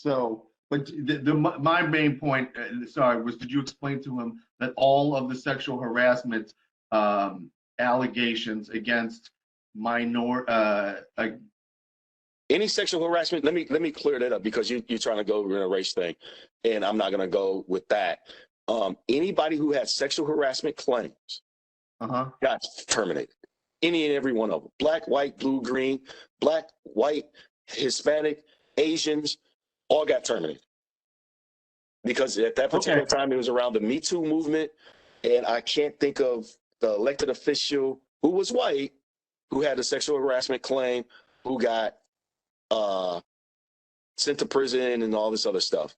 So, but my main point, sorry, was did you explain to him that all of the sexual harassment allegations against any sexual harassment? Let me clear that up, because you're trying to go in a race thing, and I'm not going to go with that. Anybody who has sexual harassment claims got terminated. Any and every one of them. Black, white, blue, green, black, white, Hispanic, Asians, all got terminated. Because at that particular time, it was around the Me Too movement, and I can't think of the elected official who was white, who had a sexual harassment claim, who got sent to prison and all this other stuff.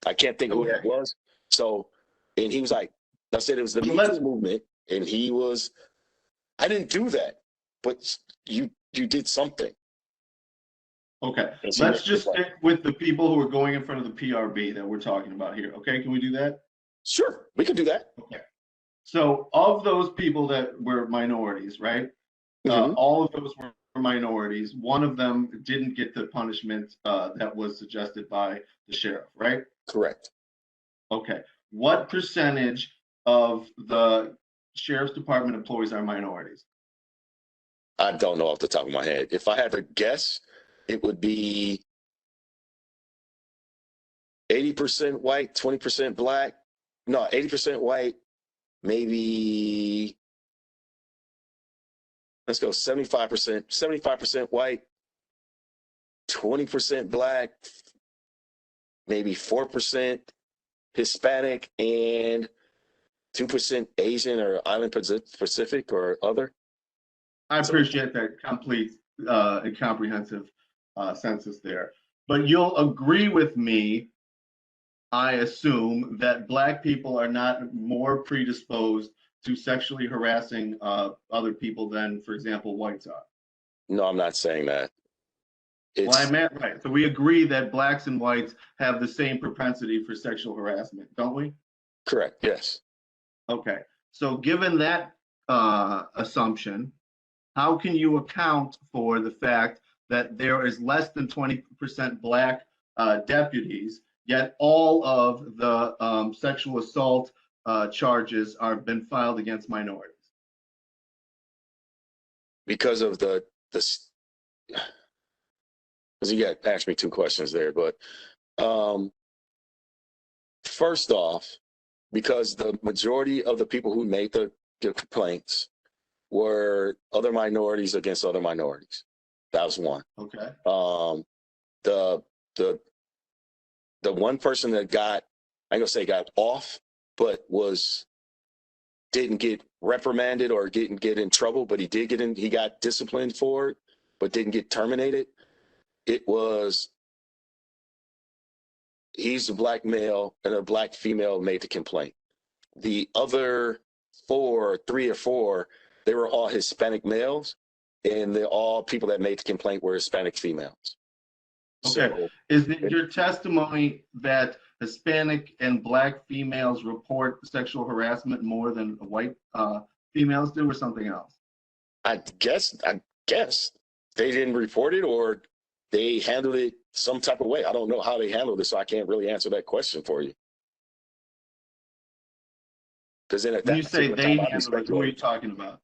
I can't think who that was. So, and he was like, I said it was the Me Too movement, and he was, I didn't do that, but you did something. Okay, let's just stick with the people who are going in front of the PRB that we're talking about here. Okay, can we do that? Sure, we can do that. Okay. So of those people that were minorities, right? All of those were minorities. One of them didn't get the punishment that was suggested by the sheriff, right? Correct. Okay. What percentage of the sheriff's department employees are minorities? I don't know off the top of my head. If I had to guess, it would be 80% white, 20% black. No, 80% white, maybe, let's go 75%. 75% white, 20% black, maybe 4% Hispanic, and 2% Asian or Island Pacific or other. I appreciate that complete and comprehensive census there. But you'll agree with me, I assume, that Black people are not more predisposed to sexually harassing other people than, for example, whites are. No, I'm not saying that. Well, I meant, right. So we agree that Blacks and whites have the same propensity for sexual harassment, don't we? Correct, yes. Okay. So given that assumption, how can you account for the fact that there is less than 20% Black deputies, yet all of the sexual assault charges are been filed against minorities? Because of because you got asked me two questions there, but first off, because the majority of the people who made the complaints were other minorities against other minorities. That was one. Okay. The one person that got, I ain't gonna say got off, but didn't get reprimanded or didn't get in trouble, but he got disciplined for it, but didn't get terminated. He's a Black male, and a Black female made the complaint. The other three or four, they were all Hispanic males, and all people that made the complaint were Hispanic females. Okay. So, is it your testimony that Hispanic and Black females report sexual harassment more than white females do, or something else? I guess they didn't report it, or they handled it some type of way. I don't know how they handled it, so I can't really answer that question for you. Because then when you say they handled it, who are you talking about?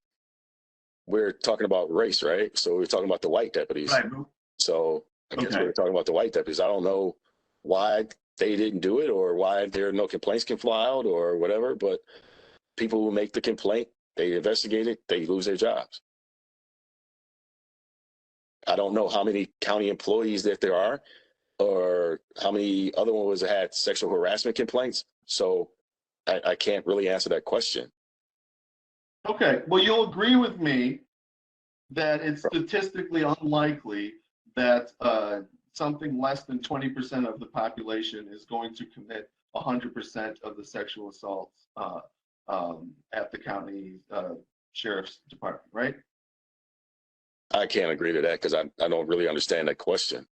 We're talking about race, right? So we're talking about the white deputies. Right. So I guess we're talking about the white deputies. I don't know why they didn't do it, or why there are no complaints can fly out or whatever, but people who make the complaint, they investigate it, they lose their jobs. I don't know how many county employees that there are, or how many other ones had sexual harassment complaints. So I can't really answer that question. Okay, well, you'll agree with me that it's statistically unlikely that something less than 20% of the population is going to commit 100% of the sexual assaults at the county sheriff's department, right? I can't agree to that, because I don't really understand that question.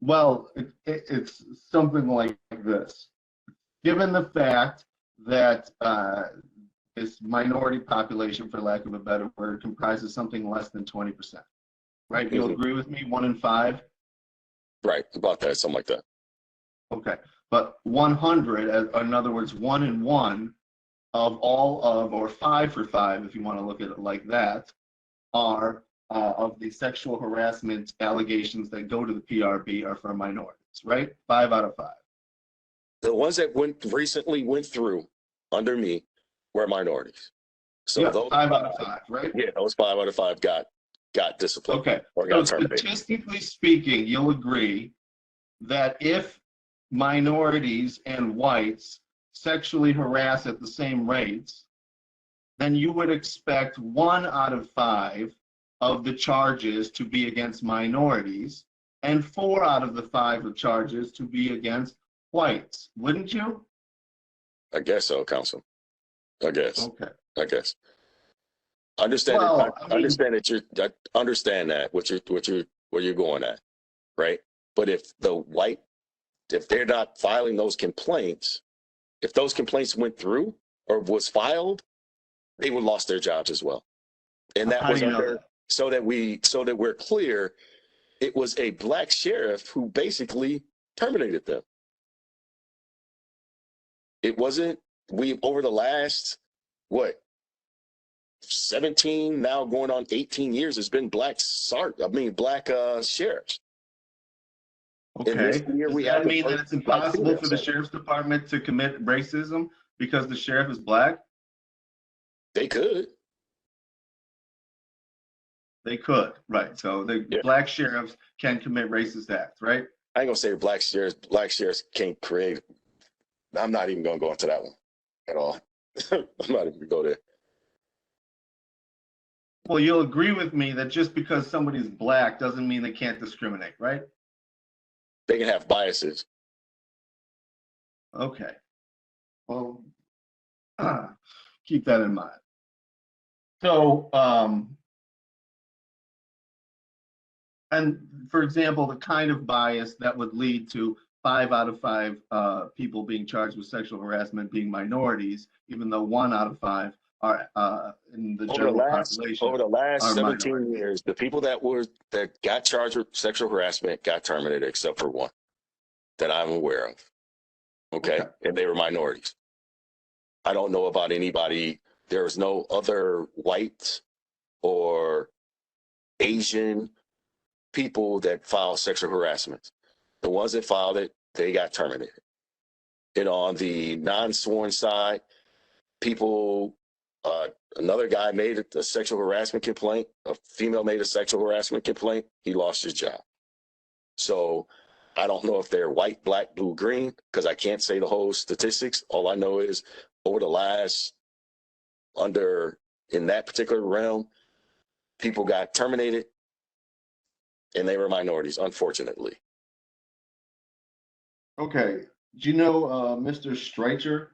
Well, it's something like this. Given the fact that this minority population, for lack of a better word, comprises something less than 20%, right? You'll agree with me, 1 in 5? Right, about that, something like that. Okay, but 100, in other words, 1 in 1 of all of, or 5 for 5, if you want to look at it like that, are of the sexual harassment allegations that go to the PRB are for minorities, right? 5 out of 5. The ones that recently went through under me were minorities. So Yeah, those 5 out of 5, right? yeah, those 5 out of 5 got disciplined Okay, or so got terminated. statistically speaking, you'll agree that if minorities and whites sexually harass at the same rates, then you would expect 1 out of 5 of the charges to be against minorities and 4 out of the 5 of charges to be against whites, wouldn't you? I guess so, counsel. I guess. Okay. I guess. Understand it. Well, I understand that I understand that what you're going at, right? But if they're not filing those complaints, if those complaints went through or was filed, they would lost their jobs as well. And that how was do you know under that? so that we're clear, it was a black sheriff who basically terminated them. It wasn't over the last what 17 now going on 18 years has been black sheriffs. In this Okay. year Does we have that the mean that first it's black impossible female for the sheriff. sheriff's department to commit racism because the sheriff is black? They could. They could, right. So the Yeah. black sheriffs can commit racist acts, right? I ain't gonna say black sheriffs can't create. I'm not even gonna go into that one at all. I'm not even gonna go there. Well, you'll agree with me that just because somebody's black doesn't mean they can't discriminate, right? They can have biases. Okay. Well, keep that in mind. So, and for example, the kind of bias that would lead to 5 out of 5 people being charged with sexual harassment being minorities, even though 1 out of 5 are in the general population Over the last are 17 minorities. years, the people that got charged with sexual harassment got terminated, except for one that I'm aware of. Okay. And they were minorities. I don't know about anybody. There was no other white or Asian people that filed sexual harassment. The ones that filed it, they got terminated. And on the non-sworn side, people, another guy made a sexual harassment complaint. A female made a sexual harassment complaint. He lost his job. So I don't know if they're white, black, blue, green, because I can't say the whole statistics. All I know is over the last, in that particular realm, people got terminated and they were minorities, unfortunately. Okay. Do you know Mr. Streicher?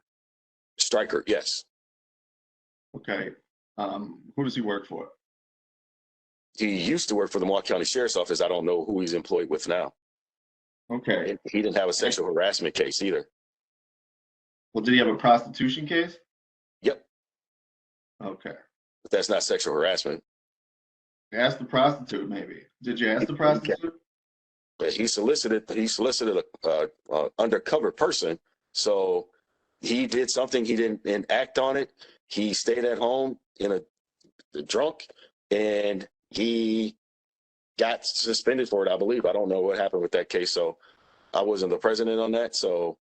Stryker, yes. Okay. Who does he work for? He used to work for the Milwaukee County Sheriff's Office. I don't know who he's employed with now. Okay. And he didn't have a sexual harassment case either. Well, did he have a prostitution case? Yep. Okay. But that's not sexual harassment. Ask the prostitute, maybe. Did you ask the prostitute? But he solicited a undercover person. So he did something, he didn't act on it. He stayed at home in a drunk, and he got suspended for it, I believe. I don't know what happened with that case. So I wasn't the president on that. So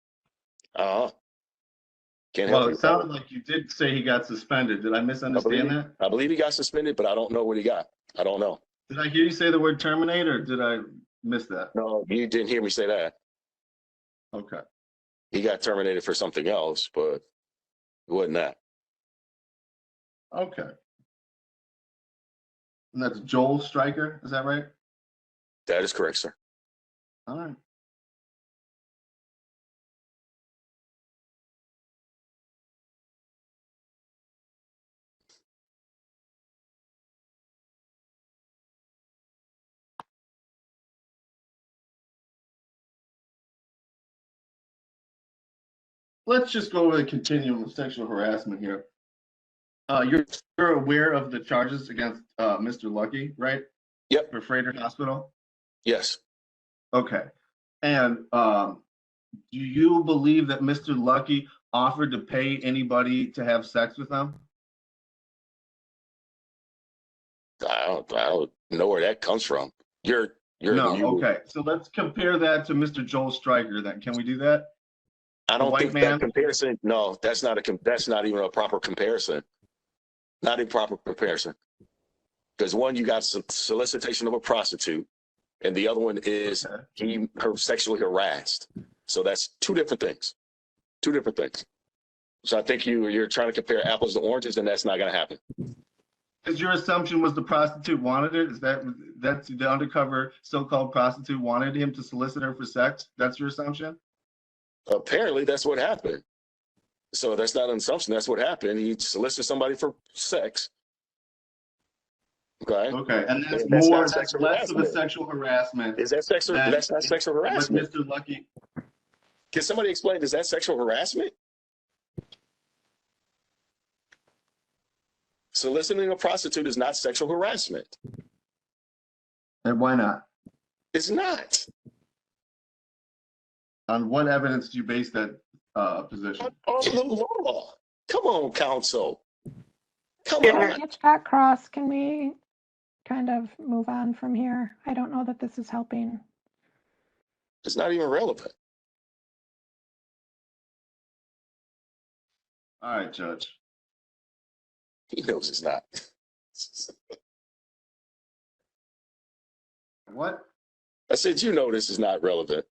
can't help Well, you. it sounded like you did say he got suspended. Did I misunderstand that? I believe he got suspended, but I don't know what he got. I don't know. Did I hear you say the word terminate, or did I miss that? No, you didn't hear me say that. Okay. He got terminated for something else, but it wasn't that. Okay. And that's Joel Stryker, is that right? That is correct, sir. All right. Let's just go over the continuum of sexual harassment here. You're aware of the charges against Mr. Lucky, right? Yep. For Freighter Hospital? Yes. Okay. And do you believe that Mr. Lucky offered to pay anybody to have sex with him? I don't know where that comes from. You're No. you. Okay. So let's compare that to Mr. Joel Stryker then. Can we do that? I don't white think man? that comparison. No, that's not even a proper comparison. Not a proper comparison. Because one, you got solicitation of a prostitute, and the other one is her sexually harassed. So that's two different things. Two different things. So I think you're trying to compare apples to oranges, and that's not going to happen. Because your assumption was the prostitute wanted it? Is that's the undercover so-called prostitute wanted him to solicit her for sex? That's your assumption? Apparently, that's what happened. So that's not an assumption. That's what happened. He solicited somebody for sex. Okay. Okay, and that's less of a sexual harassment. Is that sexual? That's not sexual harassment. Mr. Lucky. Can somebody explain? Is that sexual harassment? Soliciting a prostitute is not sexual harassment. And why not? It's not. On what evidence do you base that position? On the law. Come on, counsel. Come Yeah. on. Hitchcock Cross, can we kind of move on from here? I don't know that this is helping. It's not even relevant. All right, Judge. He knows it's not. What? I said, you know this is not relevant.